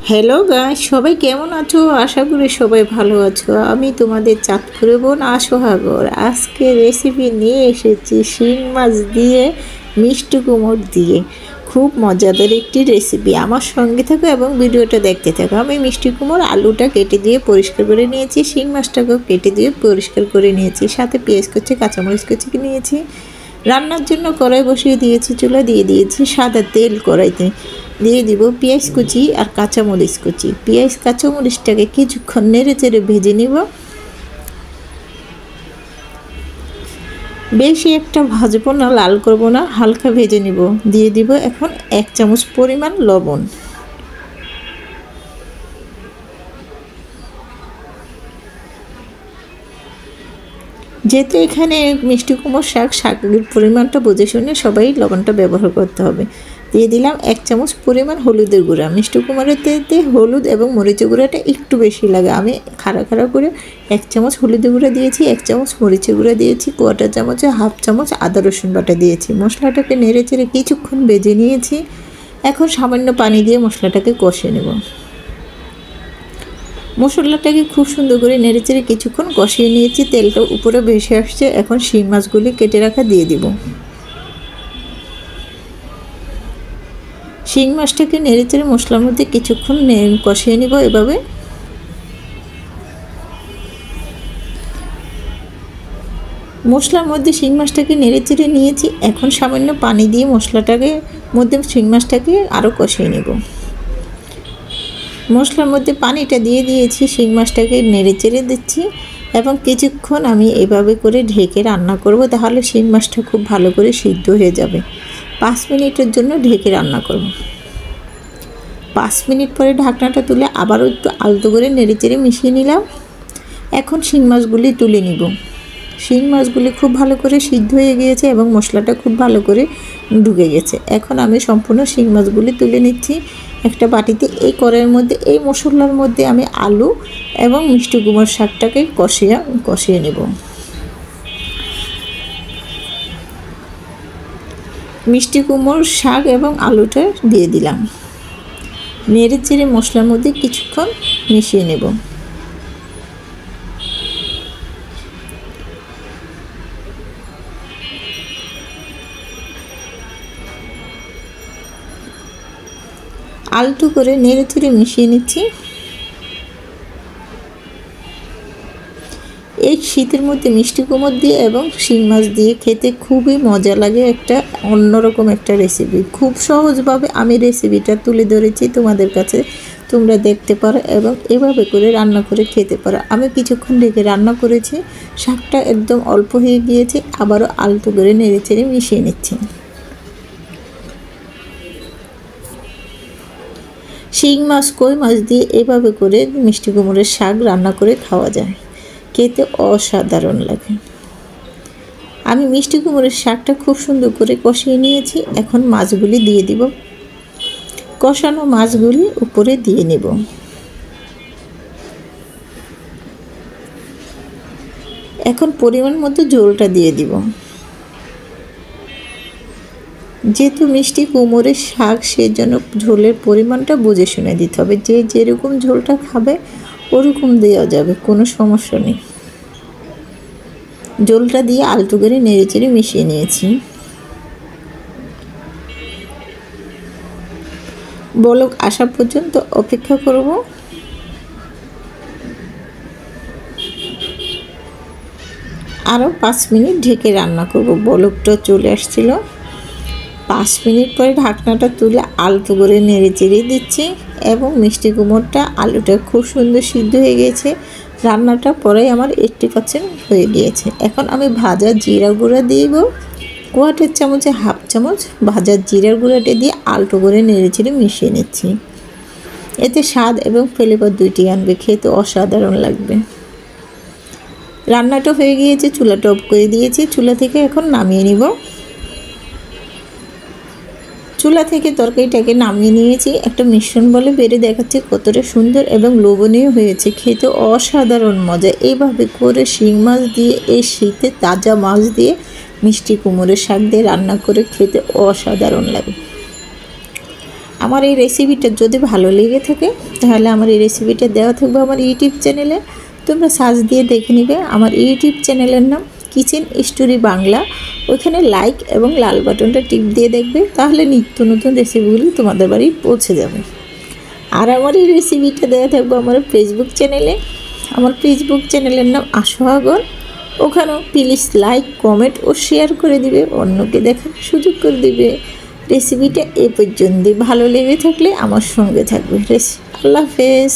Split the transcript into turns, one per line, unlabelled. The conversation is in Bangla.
হ্যালো গাইস, সবাই কেমন আছো? আশা করি সবাই ভালো আছো। আমি তোমাদের চাঁদপুরের বোন সোহাগর। আজকে রেসিপি নিয়ে এসেছি শিং মাছ দিয়ে মিষ্টি কুমড় দিয়ে। খুব মজাদার একটি রেসিপি, আমার সঙ্গে থাকো এবং ভিডিওটা দেখতে থাকো। আমি মিষ্টি কুমড় আলুটা কেটে দিয়ে পরিষ্কার করে নিয়েছি, শিং মাছটাকেও কেটে দিয়ে পরিষ্কার করে নিয়েছি, সাথে পেঁয়াজ কুচি কাঁচামরিচ কুচি নিয়েছি। রান্নার জন্য কড়াই বসিয়ে দিয়েছি, চুলা দিয়ে দিয়েছি সাদা তেল। কড়াইতে দিয়ে দিব পেঁয়াজ কুচি আর কাঁচামরিচ কুচি। পেঁয়াজ কাঁচামরিচটাকে কিছুক্ষণ নেড়ে চেড়ে ভেজে নিব। বেশি একটা ভাজবো না, লাল করবো না, হালকা ভেজে নিব। দিয়ে দিব এখন 1 চামচ পরিমাণ লবণ। যেহেতু এখানে মিষ্টি কুমড়োর শাকের পরিমাণটা বুঝে শুনে সবাই লবণটা ব্যবহার করতে হবে। দিয়ে দিলাম 1 চামচ পরিমাণ হলুদের গুঁড়া। মিষ্টি কুমড়োতে হলুদ এবং মরিচের গুঁড়াটা একটু বেশি লাগে। আমি খাড়া করে 1 চামচ হলুদের গুঁড়া দিয়েছি, 1 চামচ মরিচের গুঁড়া দিয়েছি, 1/4 চামচে 1/2 চামচ আদা রসুন বাটা দিয়েছি। মশলাটাকে নেড়ে চেড়ে কিছুক্ষণ ভেজে নিয়েছি। এখন সামান্য পানি দিয়ে মশলাটাকে কষে নেব। মশলাটাকে খুব সুন্দর করে নেড়েচেড়ে কিছুক্ষণ কষিয়ে নিয়েছি। তেলটা উপরে ভেসে আসছে। এখন শিং মাছগুলি কেটে রাখা দিয়ে দিব। শিং মাছটাকে নেড়েচেড়ে মশলার মধ্যে কিছুক্ষণ কষিয়ে নিব। এভাবে মশলার মধ্যে শিং মাছটাকে নেড়েচেড়ে নিয়েছি। এখন সামান্য পানি দিয়ে মশলাটাকে মধ্যে শিং মাছটাকে আরও কষিয়ে নেব। মশলার মধ্যে পানিটা দিয়ে দিয়েছি, শিং মাছটাকে নেড়ে চেড়ে দিচ্ছি এবং কিছুক্ষণ আমি এভাবে করে ঢেকে রান্না করব। তাহলে শিং মাছটা খুব ভালো করে সিদ্ধ হয়ে যাবে। 5 মিনিটের জন্য ঢেকে রান্না করব। 5 মিনিট পরে ঢাকনাটা তুলে আবারও একটু আলতো করে নেড়ে চেড়ে মিশিয়ে নিলাম। এখন শিং মাছগুলি তুলে নিব। শিং মাছগুলি খুব ভালো করে সিদ্ধ হয়ে গিয়েছে এবং মশলাটা খুব ভালো করে ঢুকে গেছে। এখন আমি সম্পূর্ণ শিং মাছগুলি তুলে নিচ্ছি একটা বাটিতে। এই কড়াইয়ের মধ্যে, এই মশলার মধ্যে আমি আলু এবং মিষ্টি কুমড়োর শাকটাকে কষিয়ে নেব। মিষ্টি কুমড়োর শাক এবং আলুটা দিয়ে দিলাম। নেড়ে চেড়ে মশলার মধ্যে কিছুক্ষণ মিশিয়ে নেব। আলতো করে নেড়ে চেড়ে মিশিয়ে নিচ্ছি। এই শীতের মধ্যে মিষ্টি কুমড়ো দিয়ে এবং শিং মাছ দিয়ে খেতে খুবই মজা লাগে। একটা অন্যরকম একটা রেসিপি। খুব সহজভাবে আমি রেসিপিটা তুলে ধরেছি তোমাদের কাছে, তোমরা দেখতে পারো এবং এভাবে করে রান্না করে খেতে পারো। আমি কিছুক্ষণ ঢেকে রান্না করেছি। শাকটা একদম অল্প হয়ে গিয়েছে। আবারও আলতো করে নেড়ে চেড়ে মিশিয়ে নিচ্ছি। শিং মাছ, কই মাছ দিয়ে এভাবে করে মিষ্টি কুমড়োর শাক রান্না করে খাওয়া যায়, খেতে অসাধারণ লাগে। আমি মিষ্টি কুমড়োর শাকটা খুব সুন্দর করে কষিয়ে নিয়েছি। এখন মাছগুলি দিয়ে দিব। কষানো মাছগুলি উপরে দিয়ে নেব। এখন পরিমাণ মতো ঝোলটা দিয়ে দিব। যেহেতু মিষ্টি কুমড়োর শাক, সেজন্য ঝোলের পরিমাণটা বুঝে শুনে দিতে হবে। যে যেরকম ঝোলটা খাবে ওরকম দেওয়া যাবে, কোনো সমস্যা নেই। ঝোলটা দিয়ে আলতো করে নেড়ে চেড়ে মিশিয়ে নিয়েছি। বলক আসা পর্যন্ত অপেক্ষা করব। আরও 5 মিনিট ঢেকে রান্না করব। বলকটা চলে আসছিল। 5 মিনিট পরে ঢাকনাটা তুলে আলতো করে নেড়ে চেড়ে দিচ্ছি এবং মিষ্টি কুমড়োটা, আলুটা খুব সুন্দর সিদ্ধ হয়ে গেছে। রান্নাটা পরে আমার 80% হয়ে গিয়েছে। এখন আমি ভাজা জিরা গুঁড়া দিব। 1/4 চামচে 1/2 চামচ ভাজা জিরার গুঁড়াটা দিয়ে আলতো করে নেড়ে চেড়ে মিশিয়ে নিচ্ছি। এতে স্বাদ এবং ফ্লেভার দুইটি আনবে, খেতে অসাধারণ লাগবে। রান্নাটা হয়ে গিয়েছে, চুলাটা অফ করে দিয়েছি। চুলা থেকে এখন নামিয়ে নিব। চুলা থেকে তরকারিটাকে নামিয়ে নিয়েছি। একটা মিশ্রণ বলে বেড়ে দেখাচ্ছে কতটা সুন্দর এবং লোভনীয় হয়েছে, খেতে অসাধারণ মজা। এইভাবে করে শিং মাছ দিয়ে, এই শীতে তাজা মাছ দিয়ে মিষ্টি কুমড়োর শাক দিয়ে রান্না করে খেতে অসাধারণ লাগে। আমার এই রেসিপিটা যদি ভালো লেগে থাকে তাহলে আমার এই রেসিপিটা দেওয়া থাকবে আমার ইউটিউব চ্যানেলে, তোমরা সার্চ দিয়ে দেখে নিবে। আমার ইউটিউব চ্যানেলের নাম কিচেন স্টোরি বাংলা। ওইখানে লাইক এবং লাল বাটনটা টিপ দিয়ে দেখবে, তাহলে নিত্য নতুন রেসিপিগুলি তোমাদের বাড়ি পৌঁছে যাবে। আর আমার এই রেসিপিটা দেওয়া থাকবে আমার ফেসবুক চ্যানেলে। আমার ফেসবুক চ্যানেলের নাম আশোহাগর। ওখানেও প্লিজ লাইক, কমেন্ট ও শেয়ার করে দিবে, অন্যকে দেখার সুযোগ করে দিবে। রেসিপিটা এ পর্যন্তই, ভালো লেগে থাকলে আমার সঙ্গে থাকবে। আল্লাহ হাফেজ।